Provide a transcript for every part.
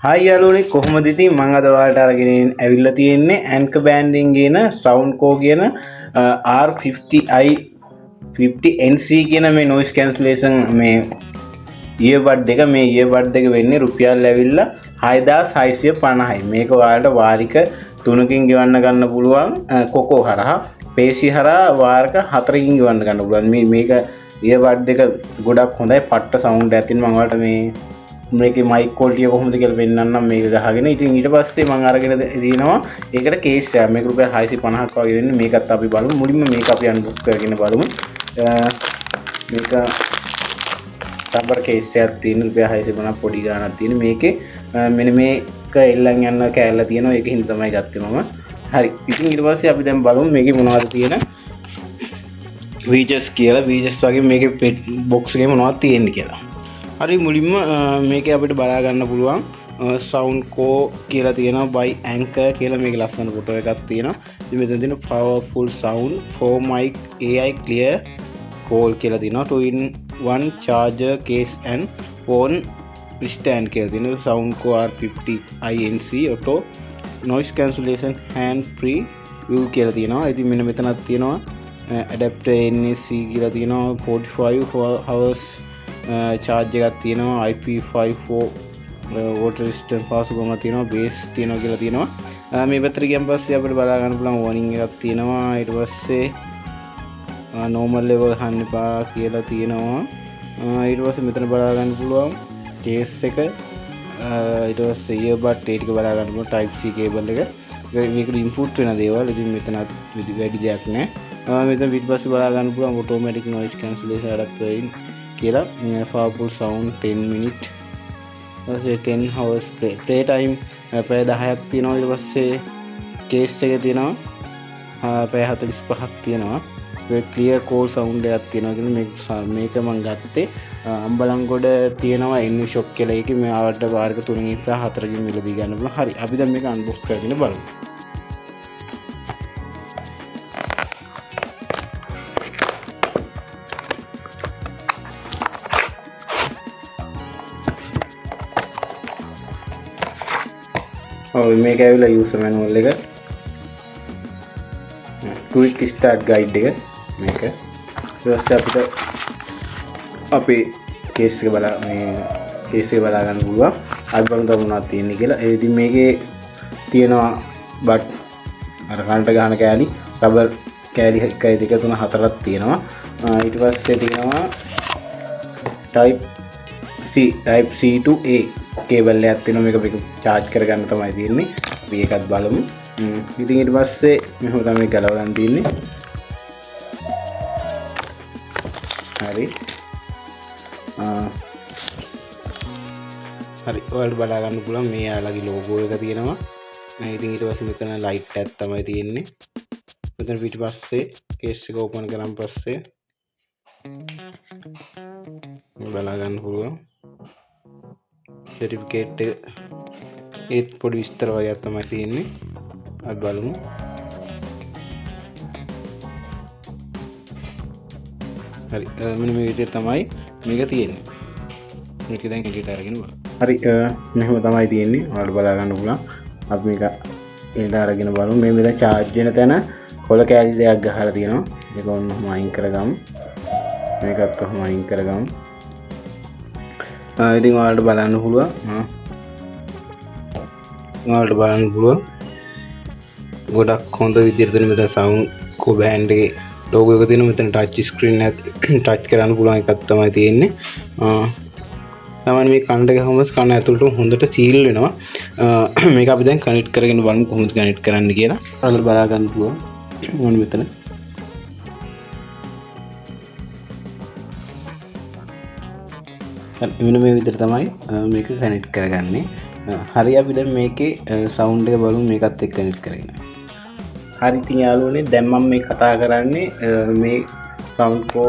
Hi යාළුවනේ කොහොමද ඉතින් මම අද ඔයාලට අරගෙන ඇවිල්ලා තියෙන්නේ ඇන්කර් බෑන්ඩින් කියන සවුන්ඩ්කෝ කියන R50i 50NC කියන මේ noise cancellation මේ earbud එක මේ earbud එක වෙන්නේ රුපියල් ඇවිල්ලා 6650යි. මේක ඔයාලට වාරික 3කින් ගෙවන්න ගන්න පුළුවන් කොකෝ හරහා පේසි හරහා වාරක 4කින් ගෙවන්න ගන්න පුළුවන්. මේක earbud එක ගොඩක් හොඳයි පට්ට සවුන්ඩ් එකක් තියෙන. මම ඔයාලට මේකේ මයික් ක්වොලිටිය කොහොමද කියලා පෙන්නන්නම්. මේක ගහගෙන ඉතින් ඊට පස්සේ මම අරගෙන දිනවා ඒකට කේස් එකක්. මේක රුපියල් 650ක් වගේ වෙන්නේ. මේකත් අපි බලමු. මුලින්ම මේක අපි අන්බොක්ස් කරගෙන බලමු. මේක රබර් කේස් එකක් තියෙන රුපියල් 650ක් පොඩි ගාණක් තියෙන. මේකේ මෙන්න මේක එල්ලන් යන කෑල්ල තියෙනවා. ඒක හින්දා තමයි ගත්තේ මම. හරි. ඉතින් ඊට පස්සේ අපි දැන් බලමු මේකේ මොනවද තියෙන වීජස් කියලා. වීජස් වගේ මේකේ බොක්ස් එකේ මොනවද තියෙන්නේ කියලා. හරි මුලින්ම මේක අපිට බලා ගන්න පුළුවන් සවුන්ඩ්කෝ කියලා තියෙනවා by Anchor කියලා මේක ලස්සන ෆොටෝ එකක් තියෙනවා. ඉතින් මෙතන තියෙන powerful sound for mic AI clear call කියලා තියෙනවා. 2-in-1 charger case and phone stand කියලා තියෙනවා. සවුන්ඩ්කෝ R50i NC auto noise cancellation hand free view කියලා තියෙනවා. ඉතින් මෙන්න මෙතනක් තියෙනවා adapter NSC කියලා තියෙනවා. 45 hours charge එකක් තියෙනවා. IP54 water resistant පාසුකමක් තියෙනවා. බේස් තියෙනවා කියලා තියෙනවා. මේ පැත්තට ගියන් පස්සේ අපිට බලා ගන්න පුළුවන් warning එකක් තියෙනවා. ඊට පස්සේ normal level අහන්න එපා කියලා තියෙනවා. ඊට පස්සේ මෙතන බලා ගන්න පුළුවන් case එක. ඊට පස්සේ earbud ටික බලා ගන්න පුළුවන් type C cable එක. මේකට input වෙන දේවල්. ඉතින් මෙතනත් වැඩි දෙයක් නැහැ. මෙතන පිටපස්සේ බලා ගන්න පුළුවන් automatic noise cancellation adapter කියලා powerful sound 10 minute 10 hours play time පැය 10ක් තියෙනවා. ඊට පස්සේ case එක තියෙනවා පැය 45ක් තියෙනවා. clear call sound එකක් තියෙනවා කියන මේක මම ගත්තේ අම්බලන්ගොඩ තියෙනවා එන්න shop කියලා. ඒකේ මේ ආවට වාරක 3 ඉඳලා 4කින් මිලදී ගන්න පුළුවන්. හරි අපි දැන් මේක unbox කරගෙන බලමු. මේක ඇවිල්ලා user manual එක quick start guide එක මේක. ඊට පස්සේ අපිට අපේ case එක බලා ගන්න පුළුවන්. අද බලමු මොනවද තියෙන්නේ කියලා. ඒ ඉතින් මේකේ තියෙනවා බට් අර කනට ගහන කෑලි රබර් කෑලි 1 2 3 4ක් තියෙනවා. ඊට පස්සේ තියෙනවා type C to A cable එකක් තියෙනවා. මේක charge කරගන්න තමයි තියෙන්නේ. අපි ඒකත් බලමු. ඉතින් ඊට පස්සේ මෙහෙම තමයි ගලව ගන්න තියෙන්නේ. හරි. හරි ඔයාලට බලා ගන්න පුළුවන් මේ යාළුවගේ logo එක තියෙනවා. ඉතින් ඊට පස්සේ මෙතන light එකක් තමයි තියෙන්නේ. මෙතන පිටිපස්සේ case එක open කරන් පස්සේ බලා ගන්න පුළුවන් certificate එක ඒත් පොඩි විස්තර වගේ තමයි තියෙන්නේ. අපි බලමු. හරි මෙන්න මේ විදිහට තමයි මේක තියෙන්නේ. මේක දැන් එඩිට් අරගෙන බලමු. හරි මෙහෙම තමයි තියෙන්නේ. ඔයාලට බලා ගන්න පුළුවන්. අපි මේක එඩිට් අරගෙන බලමු. මේ මෙතන charge වෙන තැන කොළ කෑලි දෙකක් ගහලා තියෙනවා. ඒක ඔන්නම අයින් කරගමු. මේකත් ඔහම අයින් කරගමු. ඉතින් ඔයාලට බලන්න පුළුවන්. ගොඩක් හොඳ විදිහට තියෙන මෙතන සවුන්ඩ්කෝ බෑන්ඩ් එකේ logo එක තියෙනවා. මෙතන touch screen එක touch කරන්න පුළුවන් එකක් තමයි තියෙන්නේ. තමයි මේ කනට ගහම කන ඇතුළට හොඳට සීල් වෙනවා. මේක අපි දැන් කනෙක්ට් කරගෙන බලමු කොහොමද කනෙක්ට් කරන්න කියලා. ඔයාලට බලා ගන්න පුළුවන්. මොන මෙතන මෙන්න මේ විදිහට තමයි මේක කනෙක්ට් කරගන්නේ. හරි අපි දැන් මේකේ සවුන්ඩ් එක බලමු මේකත් එක්ක කනෙක්ට් කරගෙන. හරි ඉතින් යාළුවනේ දැන් මම මේ කතා කරන්නේ මේ සවුන්ඩ්කෝ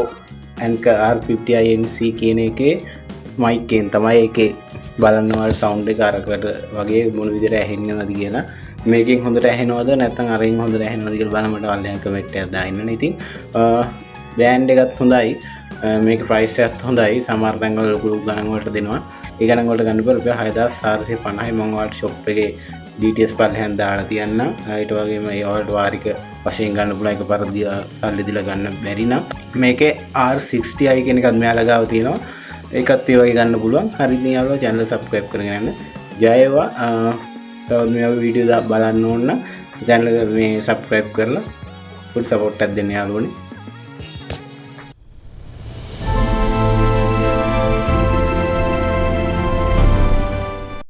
Anchor R50i NC කියන එකේ mic එකෙන් තමයි. ඒකේ බලන්න ඔයාලා සවුන්ඩ් එක අරකට වගේ මොන විදිහට ඇහෙන්නවද කියලා. මේකෙන් හොඳට ඇහෙනවද නැත්නම් අරින් හොඳට ඇහෙනවද කියලා බලන්න මට ඔයාලා කමෙන්ට් එකක් දාන්න. ඉතින් බෑන්ඩ් එකත් හොඳයි. මේක ප්‍රයිස් එකත් හොඳයි. සමහර තැන්වල ලොකු ගණන් වලට දෙනවා. ඒ ගණන් වලට ගන්න බෑ රුපියල් 6450යි. මම ඔයාලට shop එකේ details පල්ලෙහාන් දාලා තියන්නම්. ඊට වගේම ඒ වලට වාරික වශයෙන් ගන්න පුළුවන් එකපාරට සල්ලි දීලා ගන්න බැරි නම් මේකේ R60i කියන එකත් මෙයාලා ගාව තියෙනවා. ඒකත් ඒ වගේ ගන්න පුළුවන්. හරිද යාළුවා? channel subscribe කරගෙන යන්න. ජය වේවා. තවත් මේ වගේ වීඩියෝ බලන්න ඕන නම් channel එක මේ subscribe කරලා full support එකක් දෙන්න යාළුවනේ.